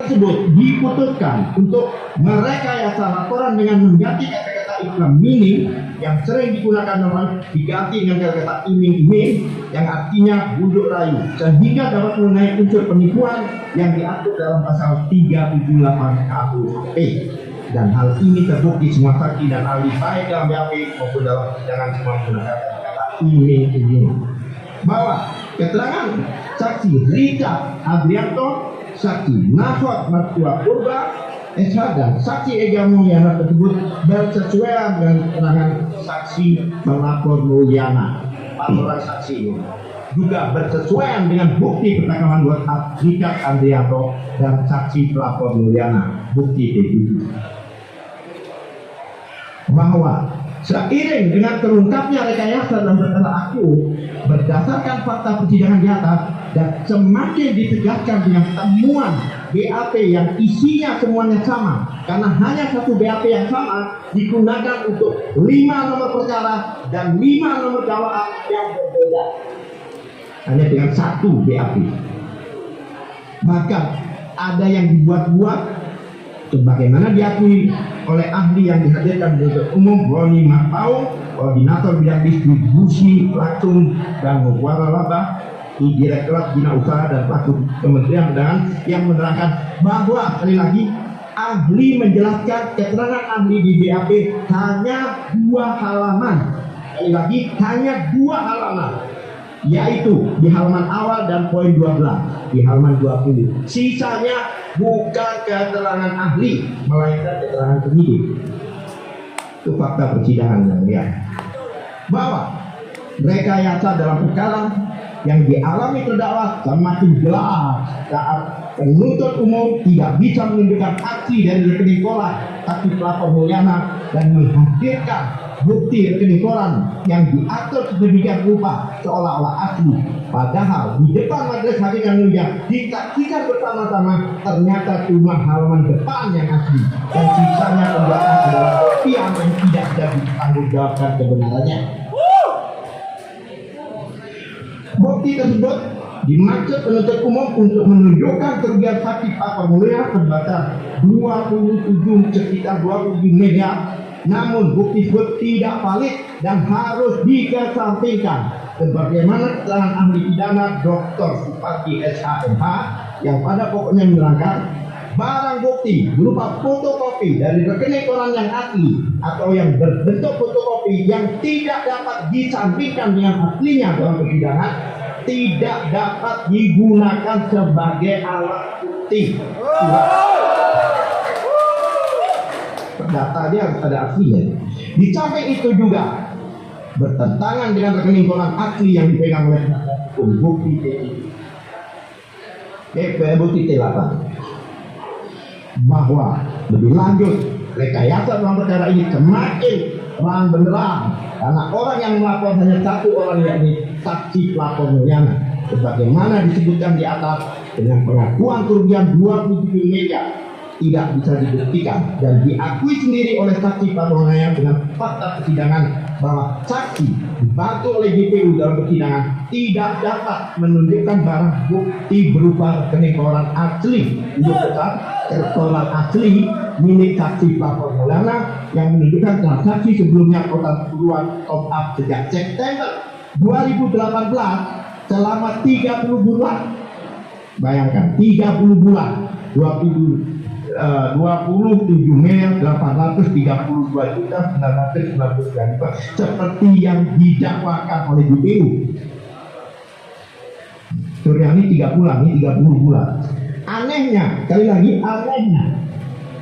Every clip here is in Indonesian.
tersebut diputuskan untuk merekayasa laporan dengan mengganti kata-kata iklan minim yang sering digunakan normal diganti dengan kata-kata iming-iming yang artinya bujuk rayu, sehingga dapat mengenai unsur penipuan yang diatur dalam pasal 378 KUHP. Dan hal ini terbukti semua saksi dan ahli baik dalam BAP maupun dalam persidangan semua menggunakan kata-kata iming-iming. Bahwa keterangan saksi Richard Adrianto, saksi Nahot Mertua Purba SH dan saksi Ega Mulyana tersebut bersesuaian dengan keterangan saksi pelapor Mulyana. 4 orang saksi ini juga bersesuaian dengan bukti percakapan WhatsApp Richard Adrianto dan saksi pelapor Mulyana, bukti P7. Bahwa seiring dengan terungkapnya rekayasa dan perkara aku berdasarkan fakta persidangan di atas dan semakin ditegaskan dengan temuan BAP yang isinya semuanya sama, karena hanya satu BAP yang sama digunakan untuk 5 nomor perkara dan 5 nomor dakwaan yang berbeda, hanya dengan satu BAP. Bahkan ada yang dibuat-buat sebagaimana diakui oleh ahli yang dihadirkan di umum Roni Marpaung, koordinator bidang distribusi langsung dan waralaba di Direktorat Bina Usaha dan Pelaku Kementerian Perdagangan yang menerangkan bahwa sekali lagi ahli menjelaskan keterangan ahli di BAP hanya 2 halaman. Sekali lagi hanya 2 halaman, yaitu di halaman awal dan poin 12 di halaman 20. Sisanya bukan keterangan ahli, melainkan keterangan penyidik. Itu fakta persidangan yang lihat. Bahwa rekayasa dalam perkara yang dialami terdakwa semakin jelas saat penuntut umum tidak bisa menunjukkan aksi dari rekening koran saksi pelapor Mulyana dan menghadirkan bukti rekening koran yang diatur sedemikian rupa seolah-olah asli, padahal di depan majelis hakim yang mulia disaksikan bersama-sama ternyata cuma halaman depan yang asli dan sisanya pembuatan adalah kopian yang tidak bisa ditanggungjawabkan kebenarannya. Bukti tersebut dimaksud penuntut umum untuk menunjukkan kerugian saksi pelapor Mulyana sebesar 27 sekitar 27 miliar. Namun bukti tersebut tidak valid dan harus dikesampingkan, sebagaimana keterangan ahli pidana Dr. Supati SHMH yang pada pokoknya menerangkan barang bukti berupa fotokopi dari rekening koran yang asli atau yang berbentuk fotokopi yang tidak dapat disandingkan dengan aslinya dalam persidangan tidak dapat digunakan sebagai alat bukti. Data dia harus ada aslinya. Di samping itu juga bertentangan dengan rekening koran asli yang dipegang oleh bukti bukti T8. Bahwa lebih lanjut rekayasa dalam perkara ini semakin terang benderang karena orang yang melapor hanya satu orang, yakni saksi pelapor Mulyana, sebagaimana disebutkan di atas dengan pengakuan kerugian 27 miliar tidak bisa dibuktikan dan diakui sendiri oleh saksi pelapor Mulyana dengan fakta persidangan bahwa saksi dibantu oleh GPU dalam persidangan tidak dapat menunjukkan barang bukti berupa rekening koran asli koran asli milik saksi pelapor Mulyana yang menunjukkan transaksi sebelumnya total keseluruhan top up sejak September 2018 selama 30 bulan. Bayangkan 30 bulan 27.832.999 seperti yang didakwakan oleh GPU. Suryani 3 bulan, ini 30 bulan. Anehnya, sekali lagi anehnya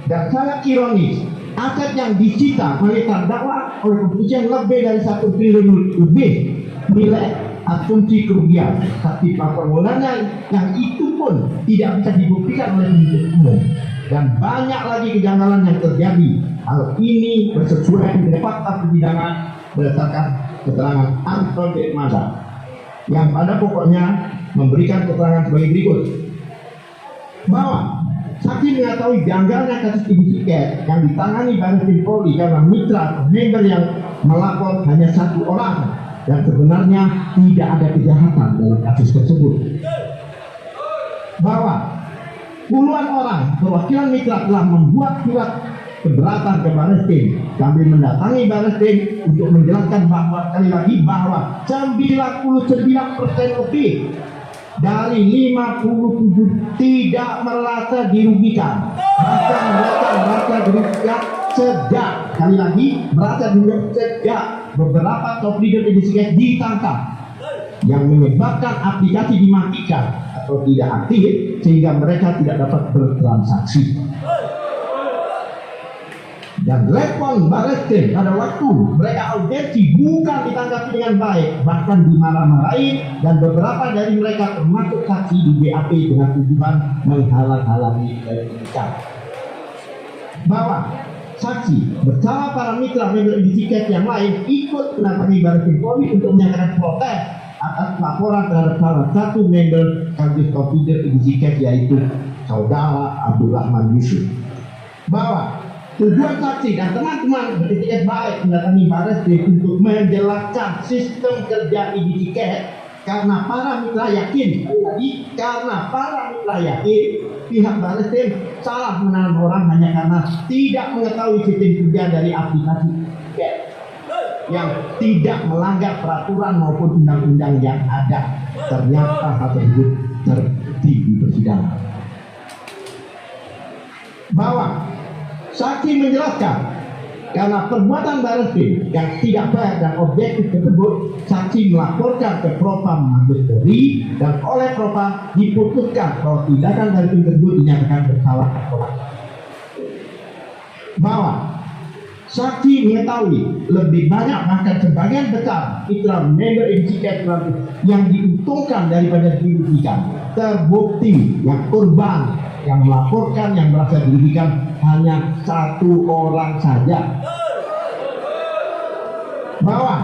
dan sangat ironis, aset yang disita oleh terdakwa oleh kepolisian lebih dari 1 triliun lebih nilai asumsi kerugian saksi pelapor Mulyana yang itu pun tidak bisa dibuktikan oleh penuntut umum. Dan banyak lagi kejanggalan yang terjadi. Hal ini bersesuaian dengan fakta persidangan berdasarkan keterangan Anton Dekmada yang pada pokoknya memberikan keterangan sebagai berikut. Bahwa saksi mengetahui janggalnya kasus ibu tiket yang ditangani Baris Krim Polri karena mitra member yang melapor hanya satu orang dan sebenarnya tidak ada kejahatan dalam kasus tersebut. Bahwa puluhan orang perwakilan mitra telah membuat surat keberatan ke Barreskrim. Kami mendatangi Barreskrim untuk menjelaskan bahwa sekali lagi bahwa 99% lebih dari 57 tidak merasa dirugikan. Bahkan mereka merasa dirugikan sejak, sekali lagi, merasa dirugikan sejak beberapa top leader edisi ditangkap, yang menyebabkan aplikasi dimatikan atau tidak aktif sehingga mereka tidak dapat bertransaksi. Dan respon Barreskrim pada waktu mereka audiensi bukan ditanggapi dengan baik, bahkan dimarah-marahi, dan beberapa dari mereka termasuk saksi di BAP dengan tujuan menghalang-halangi penyidikan. Bahwa saksi bersama para mitra member Indisiket yang lain ikut mendatangi Barreskrim Polri untuk menyatakan protes atas laporan terhadap salah satu member kasus top leader Indisiket, yaitu saudara Abdul Rahman Yusuf. Bahwa tujuan saksi dan teman-teman beretiket baik mendatangi Barreskrim untuk menjelaskan sistem kerja Indisiket karena para mitra yakin, pihak Barreskrim salah menahan orang hanya karena tidak mengetahui sistem kerja dari aplikasi Indisiket yang tidak melanggar peraturan maupun undang-undang yang ada. Ternyata hal tersebut terbukti di persidangan. Bahwa saksi menjelaskan karena perbuatan Barreskrim yang tidak fair dan objektif tersebut, saksi melaporkan ke Propam Mabes Polri, dan oleh Propam diputuskan bahwa tindakan dari tim tersebut dinyatakan bersalah. Bahwa saksi mengetahui lebih banyak, bahkan sebagian besar mitra member Indisiket yang diuntungkan daripada dirugikan. Terbukti yang korban yang melaporkan yang merasa dirugikan hanya satu orang saja. Bahwa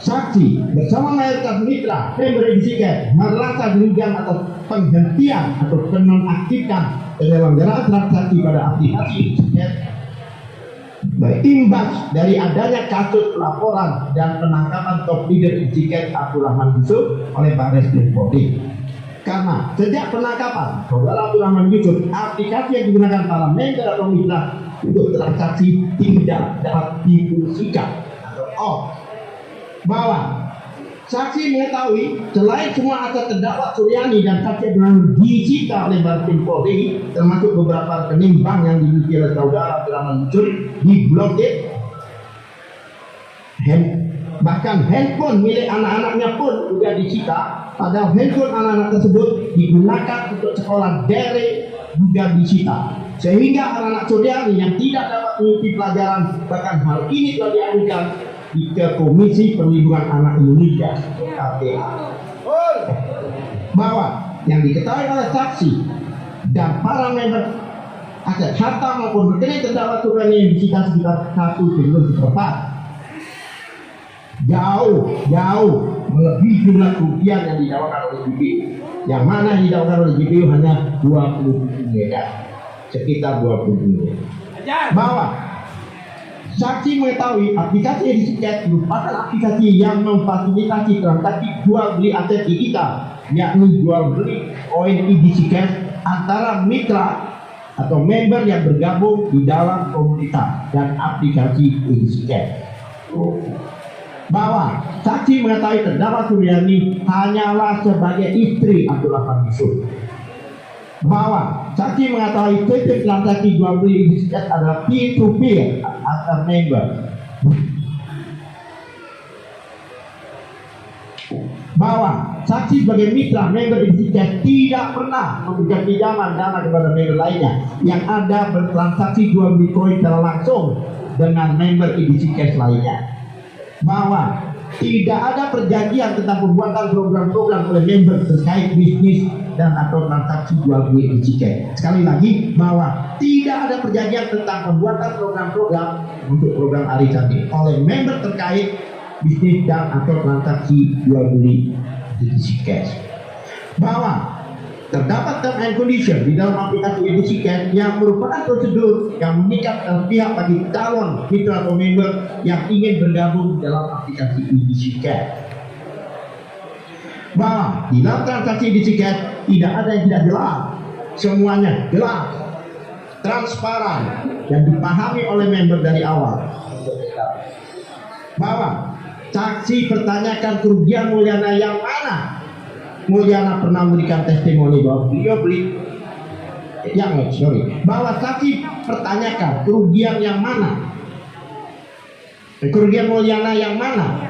saksi bersama mayoritas mitra member Indisiket merasa dirugikan atas penghentian atau penonaktifkan penyelenggaraan transaksi pada aplikasi Indisiket berimbas dari adanya kasus laporan dan penangkapan top leader Indisiket Abdul Rahman Yusuf oleh Barreskrim Polri. Karena sejak penangkapan saudara Abdul Rahman Yusuf, aplikasi yang digunakan para member atau mitra untuk transaksi tidak dapat difungsikan atau off. Bahwa saksi mengetahui selain semua aset terdakwa Suryani dan saksi Abdul disita oleh Barreskrim Polri, termasuk beberapa rekening bank yang dimiliki oleh saudara Abdul Rahman Yusuf diblokir. Bahkan handphone milik anak-anaknya pun juga disita. Padahal handphone anak-anak tersebut digunakan untuk sekolah daring juga disita. Sehingga anak-anak Suryani yang tidak dapat mengikuti pelajaran, bahkan hal ini telah diadukan ke Komisi Perlindungan Anak Indonesia (KPA). Bahwa yang diketahui oleh saksi dan para member aset harta maupun rekening terdakwa Suryani yang disita sekitar 1,4 jauh melebihi jumlah kerugian yang didakwakan oleh JPU, yang mana yang didakwakan oleh JPU hanya 20 miliar, sekitar 20 miliar. Bahwa saksi mengetahui aplikasi Indisiket merupakan aplikasi yang memfasilitasi transaksi jual beli aset digital, yakni jual beli koin Indisiket antara mitra atau member yang bergabung di dalam komunitas dan aplikasi Indisiket. Bahwa saksi mengetahui terdakwa Suryani hanyalah sebagai istri Abdul Rahman Yusuf. Bahwa saksi mengetahui sistem transaksi jual beli Indisiket adalah peer-to-peer antar member. Bahwa saksi sebagai mitra member Indisiket tidak pernah memberikan pinjaman dana kepada member lainnya yang ada bertransaksi jual beli koin secara langsung dengan member Indisiket lainnya. Bahwa tidak ada perjanjian tentang pembuatan program-program oleh member terkait bisnis dan atau transaksi jual beli Indisiket. Sekali lagi, bahwa tidak ada perjanjian tentang pembuatan program-program untuk program arisan oleh member terkait bisnis dan atau transaksi jual beli Indisiket. Bahwa terdapat term and condition di dalam aplikasi Indisiket yang merupakan prosedur yang mengikat pihak bagi calon mitra atau member yang ingin bergabung dalam aplikasi Indisiket. Bahwa di dalam transaksi Indisiket tidak ada yang tidak jelas semuanya jelas, transparan, dan dipahami oleh member dari awal. Bahwa saksi pertanyakan kerugian Mulyana yang mana Mulyana pernah memberikan testimoni bahwa beliau bahwa saksi pertanyakan kerugian yang mana, kerugian Mulyana yang mana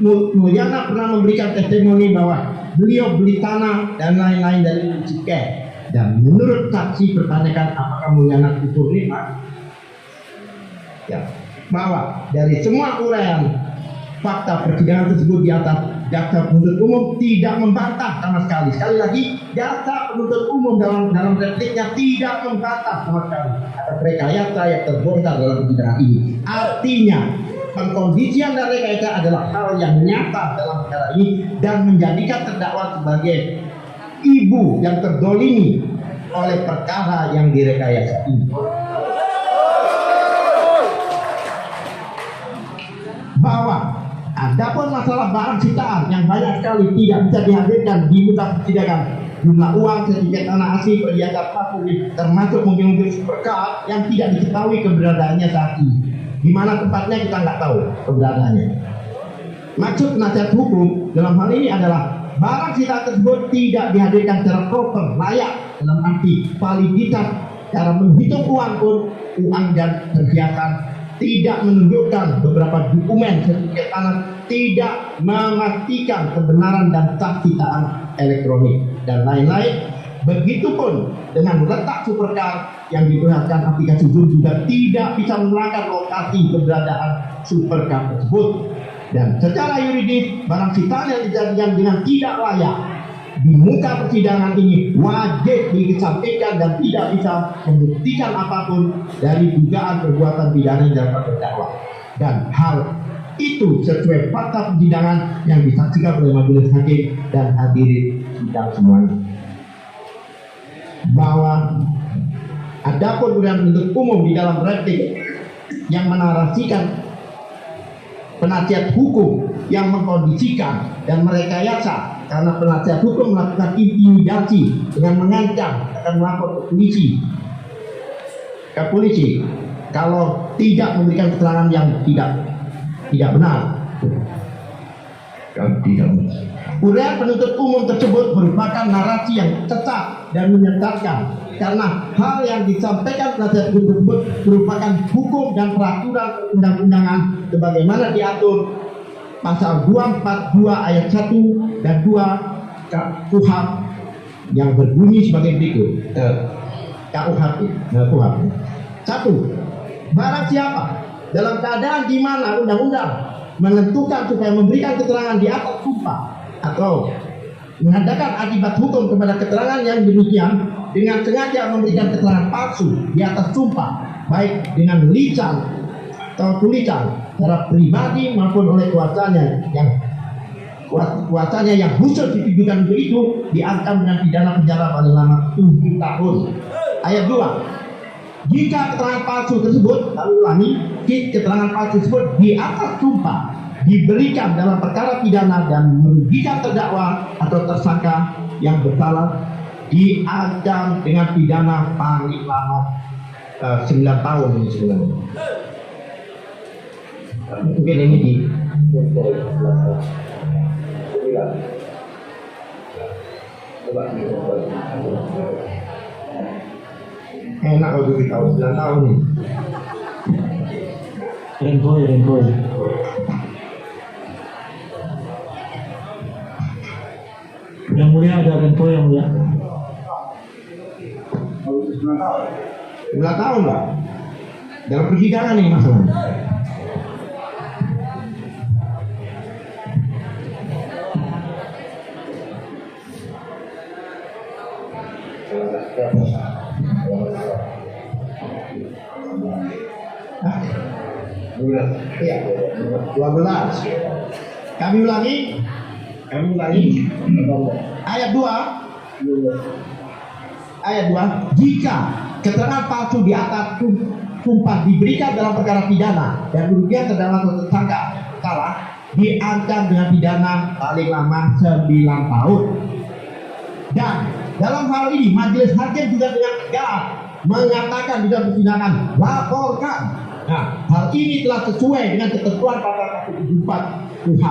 Mulyana pernah memberikan testimoni bahwa beliau beli tanah dan lain-lain dari Ciket. Dan menurut saksi pertanyakan apakah Mulyana itu terlibat, ya, bahwa dari semua uraian fakta persidangan tersebut di atas, jaksa penuntut umum tidak membantah sama sekali. Sekali lagi, jaksa penuntut umum dalam repliknya tidak membantah sama sekali atas rekayasa yang terbongkar dalam persidangan ini. Artinya, pengkondisian dan rekayasa adalah hal yang nyata dalam perkara ini dan menjadikan terdakwa sebagai ibu yang terdolimi oleh perkara yang direkayasa ini. Bahwa adapun masalah barang sitaan yang banyak sekali tidak bisa dihadirkan di muka persidangan, jumlah uang, sedikit tanah asli, perhiasan publik, termasuk mobil-mobil supercar yang tidak diketahui keberadaannya saat ini. Di mana tempatnya kita nggak tahu keberadaannya. Maksud penasihat hukum dalam hal ini adalah barang sitaan tersebut tidak dihadirkan secara proper, layak, dalam arti validitas. Cara menghitung uang pun, uang dan perhiasan tidak menunjukkan beberapa dokumen sertifikat tanah, tidak memastikan kebenaran dan sah sitaan elektronik dan lain-lain. Begitupun dengan letak supercar yang diperlihatkan aplikasi Zoom juga tidak bisa menerangkan lokasi keberadaan supercar tersebut. Dan secara yuridis, barang sitaan yang dijadikan dengan tidak layak di muka persidangan ini wajib disampaikan dan tidak bisa membuktikan apapun dari dugaan perbuatan pidana yang dilakukan terdakwa. Dan hal itu sesuai fakta persidangan yang disaksikan oleh majelis hakim dan hadirin sidang semuanya. Bahwa adapun uraian penuntut umum di dalam replik yang menarasikan penasihat hukum yang mengkondisikan dan merekayasa karena penasihat hukum melakukan intimidasi dengan mengancam akan melapor ke polisi kalau tidak memberikan keterangan yang tidak benar. Uraian penuntut umum tersebut merupakan narasi yang sesat dan menyesatkan karena hal yang disampaikan penasihat hukum tersebut merupakan hukum dan peraturan undang-undangan sebagaimana diatur pasal 242 ayat 1 dan 2 KUHP yang berbunyi sebagai berikut. KUHP. 1. Barang siapa dalam keadaan di mana undang-undang menentukan supaya memberikan keterangan di atas sumpah atau mengadakan akibat hukum kepada keterangan yang demikian dengan sengaja memberikan keterangan palsu di atas sumpah, baik dengan lisan atau tulisan secara pribadi maupun oleh kuasanya yang khusus ditujukan untuk itu, diancam dengan pidana penjara paling lama 7 tahun. Ayat 2. Jika keterangan palsu tersebut, keterangan palsu tersebut di atas sumpah diberikan dalam perkara pidana dan merugikan terdakwa atau tersangka yang bersalah, diancam dengan pidana paling lama 9 tahun ini sebenarnya. Mungkin ini di enak kalau kita tahu 9 tahun nih. Renpoy. Yang mulia ada renpoy yang mulia. 9 tahun lah. Dalam persidangan nih masalahnya. Iya, 12. Kami ulangi. Ayat 2. Jika keterangan palsu di atas sumpah diberikan dalam perkara pidana dan kerugian terdakwa atau tersangka salah, diancam dengan pidana paling lama 9 tahun. Dan Dalam hal ini majelis hakim juga dengan tegas mengatakan di dalam persidangan laporkan. Nah, hal ini telah sesuai dengan ketentuan pasal 174 KUHP.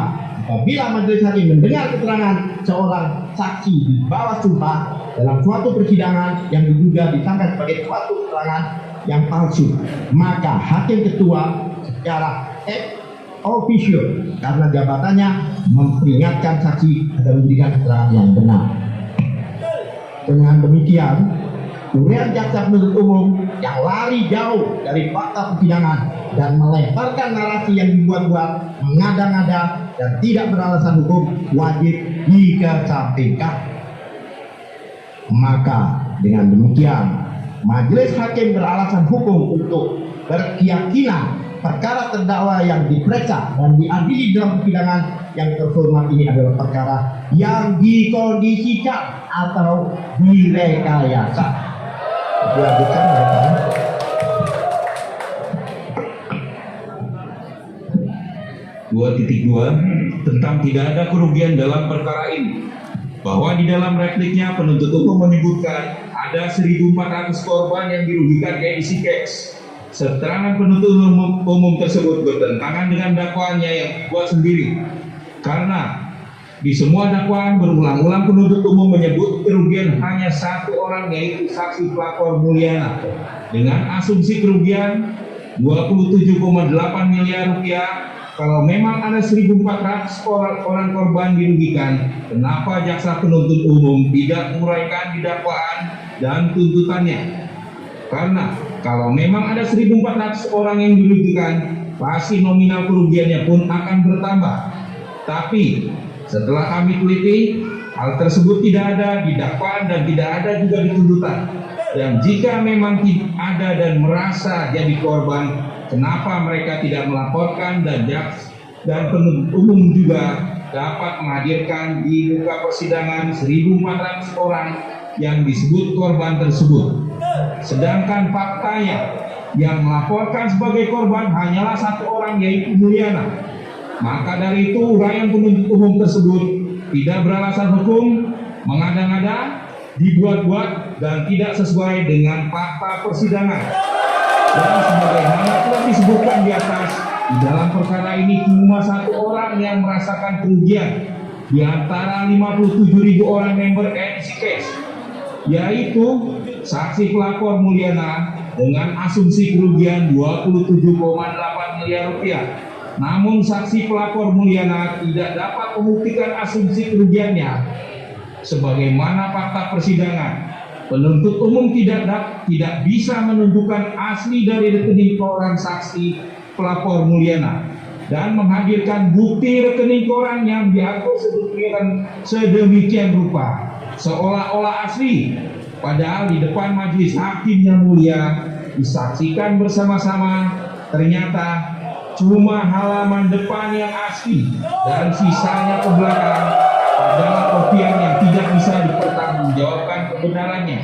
Apabila majelis hakim mendengar keterangan seorang saksi di bawah sumpah dalam suatu persidangan yang diduga disangka sebagai suatu keterangan yang palsu, maka hakim ketua secara official karena jabatannya memperingatkan saksi agar memberikan keterangan yang benar. Dengan demikian, uraian jaksa penuntut umum yang lari jauh dari fakta persidangan dan melemparkan narasi yang dibuat-buat, mengada-ngada dan tidak beralasan hukum wajib dikesampingkan. Maka dengan demikian, majelis hakim beralasan hukum untuk berkeyakinan perkara terdakwa yang diperiksa dan diadili dalam persidangan yang terhormat ini adalah perkara yang dikondisikan atau direkayasa. Dilanjutkan, ya. 2.2 tentang tidak ada kerugian dalam perkara ini, bahwa di dalam repliknya penuntut umum menyebutkan ada 1.400 korban yang dirugikan ke isi case. Keterangan penuntut umum tersebut bertentangan dengan dakwaannya yang dibuat sendiri, karena di semua dakwaan berulang-ulang penuntut umum menyebut kerugian hanya satu orang, yaitu saksi pelapor Mulyana, dengan asumsi kerugian 27,8 miliar rupiah. Kalau memang ada 1.400 orang korban dirugikan, kenapa jaksa penuntut umum tidak menguraikan di dakwaan dan tuntutannya? Karena kalau memang ada 1.400 orang yang dirugikan, pasti nominal kerugiannya pun akan bertambah. Tapi setelah kami teliti, hal tersebut tidak ada di dakwaan dan tidak ada juga di tuntutan. Dan jika memang tidak ada dan merasa jadi korban, kenapa mereka tidak melaporkan dan penuntut umum juga dapat menghadirkan di muka persidangan 1.400 orang yang disebut korban tersebut. Sedangkan faktanya yang melaporkan sebagai korban hanyalah satu orang, yaitu Mulyana. Maka dari itu uraian penuntut umum tersebut tidak beralasan hukum, mengada-ngada, dibuat-buat dan tidak sesuai dengan fakta persidangan. Dan sebagaimana telah disebutkan di atas, di dalam perkara ini cuma satu orang yang merasakan kerugian di antara 57.000 orang member NC case, yaitu saksi pelapor Mulyana dengan asumsi kerugian 27,8 miliar rupiah. Namun saksi pelapor Mulyana tidak dapat membuktikan asumsi kerugiannya. Sebagaimana fakta persidangan, penuntut umum tidak bisa menunjukkan asli dari rekening koran saksi pelapor Mulyana dan menghadirkan bukti rekening koran yang diatur sedemikian rupa seolah-olah asli, padahal di depan majelis hakim yang mulia disaksikan bersama-sama ternyata cuma halaman depan yang asli dan sisanya ke belakang adalah kopian yang tidak bisa dipertanggungjawabkan kebenarannya.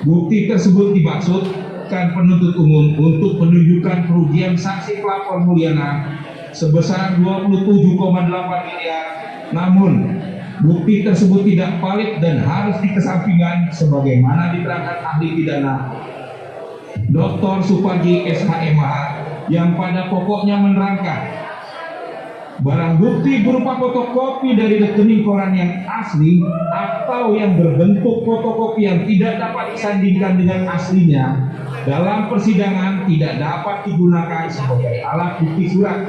Bukti tersebut dimaksudkan penuntut umum untuk menunjukkan kerugian saksi pelapor Mulyana sebesar 27,8 miliar. Namun bukti tersebut tidak valid dan harus dikesampingkan sebagaimana diterangkan ahli pidana Dr. Suparji SHMH yang pada pokoknya menerangkan barang bukti berupa fotokopi dari rekening koran yang asli atau yang berbentuk fotokopi yang tidak dapat disandingkan dengan aslinya dalam persidangan tidak dapat digunakan sebagai alat bukti surat.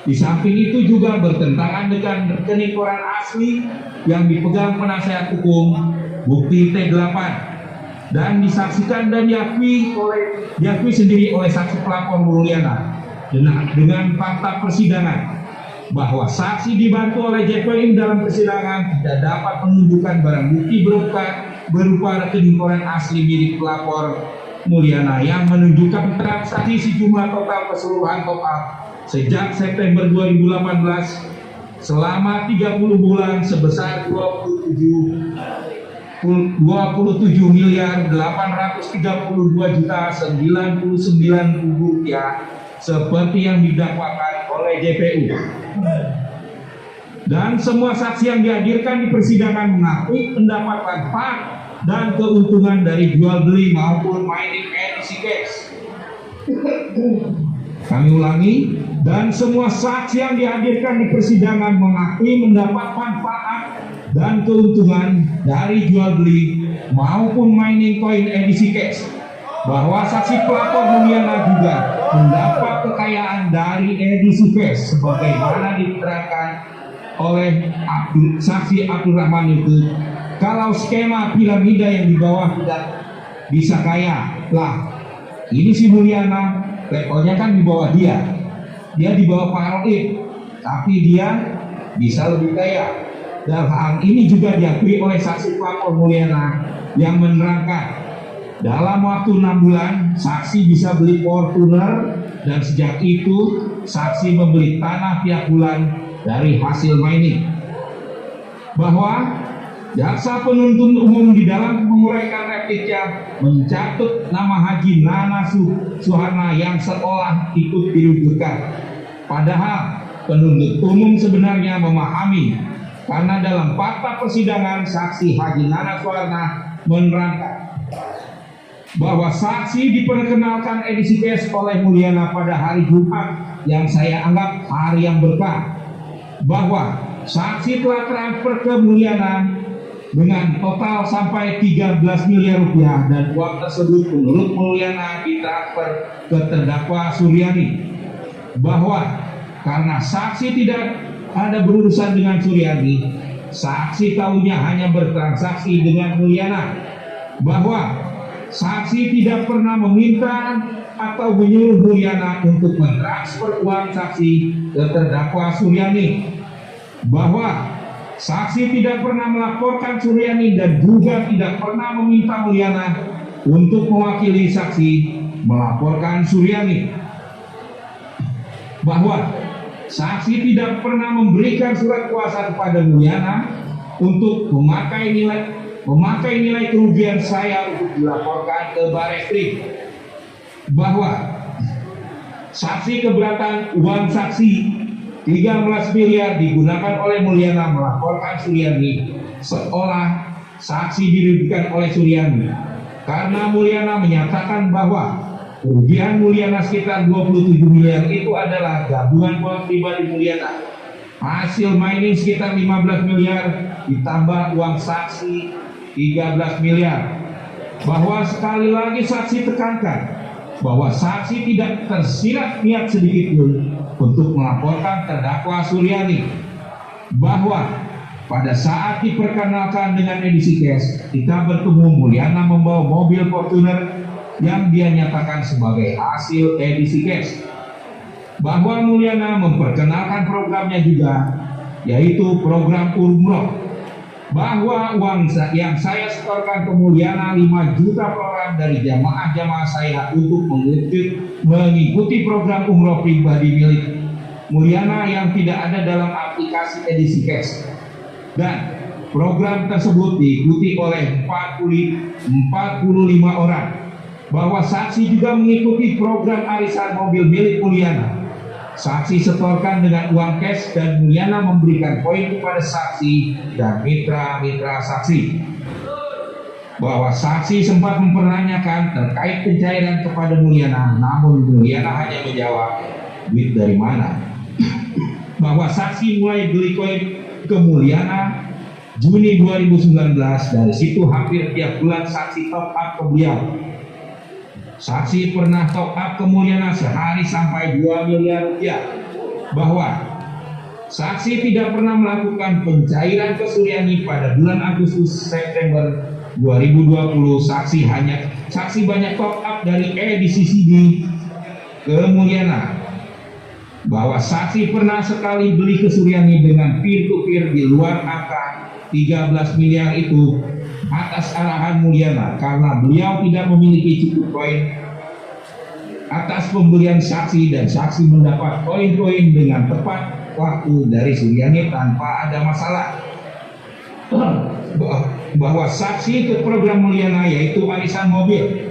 Di samping itu juga bertentangan dengan rekening koran asli yang dipegang penasehat hukum bukti T8 dan disaksikan dan diakui sendiri oleh saksi pelapor Mulyana dengan fakta persidangan bahwa saksi dibantu oleh JPM dalam persidangan tidak dapat menunjukkan barang bukti berupa rekening koran asli milik pelapor Mulyana yang menunjukkan transaksi sejumlah total keseluruhan total sejak September 2018 selama 30 bulan sebesar 27 miliar 832 juta 99 ribu rupiah seperti yang didakwakan oleh JPU. Dan semua saksi yang dihadirkan di persidangan mengakui mendapat manfaat dan keuntungan dari jual beli maupun mining edisi cash. Kami ulangi, dan semua saksi yang dihadirkan di persidangan mengakui mendapat manfaat dan keuntungan dari jual beli maupun mining koin edisi cash, bahwa saksi pelapor Mulyana juga mendapat kekayaan dari edisi cash sebagaimana diterangkan oleh saksi Abdul Rahman itu. Kalau skema piramida yang di bawah tidak bisa kaya lah, ini si Mulyana levelnya kan di bawah dia di bawah Pak Roib, tapi dia bisa lebih kaya. Dan hal ini juga diakui oleh saksi pelapor Mulyana yang menerangkan dalam waktu 6 bulan saksi bisa beli Fortuner, dan sejak itu saksi membeli tanah tiap bulan dari hasil mining. Bahwa jaksa penuntut umum di dalam menguraikan repliknya mencatut nama Haji Nana Suharna yang seolah ikut dirujukan. Padahal penuntut umum sebenarnya memahami, karena dalam fakta persidangan saksi Haji Nana Suharna menerangkan bahwa saksi diperkenalkan edisi cash oleh Mulyana pada hari Jumat yang saya anggap hari yang berkah, bahwa saksi telah transfer ke Mulyana dengan total sampai 13 miliar rupiah, dan uang tersebut menurut Mulyana ditransfer ke terdakwa Suryani, bahwa karena saksi tidak ada berurusan dengan Suryani, saksi tahunya hanya bertransaksi dengan Mulyana, bahwa saksi tidak pernah meminta atau menyuruh Mulyana untuk mentransfer uang saksi ke terdakwa Suryani, bahwa saksi tidak pernah melaporkan Suryani dan juga tidak pernah meminta Mulyana untuk mewakili saksi melaporkan Suryani, bahwa saksi tidak pernah memberikan surat kuasa kepada Mulyana untuk memakai nilai kerugian saya untuk dilaporkan ke Barreskrim, bahwa saksi keberatan uang saksi 13 miliar digunakan oleh Mulyana melaporkan Suryani, seolah saksi dirugikan oleh Suryani, karena Mulyana menyatakan bahwa kerugian Mulyana sekitar 27 miliar itu adalah gabungan uang pribadi Mulyana, hasil mining sekitar 15 miliar ditambah uang saksi 13 miliar. Bahwa sekali lagi saksi tekankan bahwa saksi tidak tersirat niat sedikit pun untuk melaporkan terdakwa Suryani, bahwa pada saat diperkenalkan dengan edisi cash, kita bertemu Mulyana membawa mobil Fortuner yang dia nyatakan sebagai hasil edisi cash, bahwa Mulyana memperkenalkan programnya juga, yaitu program umroh, bahwa uang yang saya setorkan ke Mulyana 5 juta per orang dari jamaah-jamaah saya untuk mengikuti program umroh pribadi milik Mulyana yang tidak ada dalam aplikasi edisi cash, dan program tersebut diikuti oleh 45 orang, bahwa saksi juga mengikuti program arisan mobil milik Mulyana. Saksi setorkan dengan uang cash dan Mulyana memberikan poin kepada saksi dan mitra-mitra saksi, bahwa saksi sempat mempertanyakan terkait pencairan kepada Mulyana, namun Mulyana hanya menjawab duit dari mana. Bahwa saksi mulai beli koin ke Mulyana Juni 2019, dari situ hampir tiap bulan saksi top up ke beliau. Saksi pernah top up ke Mulyana sehari sampai 2 miliar rupiah, bahwa saksi tidak pernah melakukan pencairan ke Suryani pada bulan Agustus September 2020. Saksi banyak top up dari edisi CD ke Mulyana, bahwa saksi pernah sekali beli ke Suryani dengan peer to peer di luar angka 13 miliar itu atas arahan Mulyana, karena beliau tidak memiliki cukup koin atas pembelian saksi, dan saksi mendapat koin-koin dengan tepat waktu dari Suryani tanpa ada masalah. Bahwa saksi ke program Mulyana yaitu arisan mobil,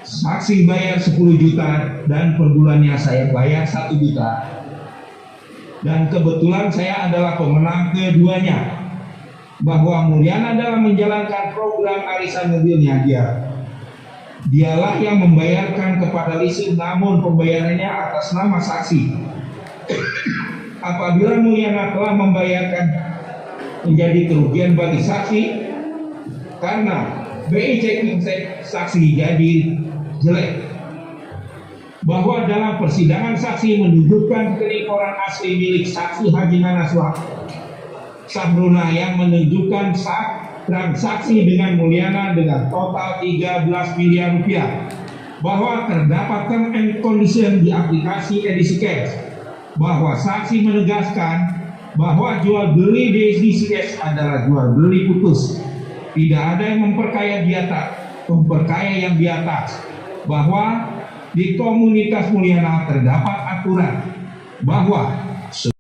saksi bayar 10 juta dan per bulannya saya bayar 1 juta. dan kebetulan saya adalah pemenang keduanya, bahwa Mulyana dalam menjalankan program arisan mobilnya dialah yang membayarkan kepada leasing, namun pembayarannya atas nama saksi. Apabila Mulyana telah membayarkan menjadi kerugian bagi saksi karena BI checking saksi jadi jelek, bahwa dalam persidangan saksi menunjukkan kenipuan asli milik saksi Haji Nanas Sahruna yang menunjukkan transaksi dengan Mulyana dengan total 13 miliar rupiah, bahwa terdapat term and condition di aplikasi edisi cash, bahwa saksi menegaskan bahwa jual beli di edisi cash adalah jual beli putus, tidak ada yang memperkaya yang di atas, bahwa di komunitas Mulyana terdapat aturan bahwa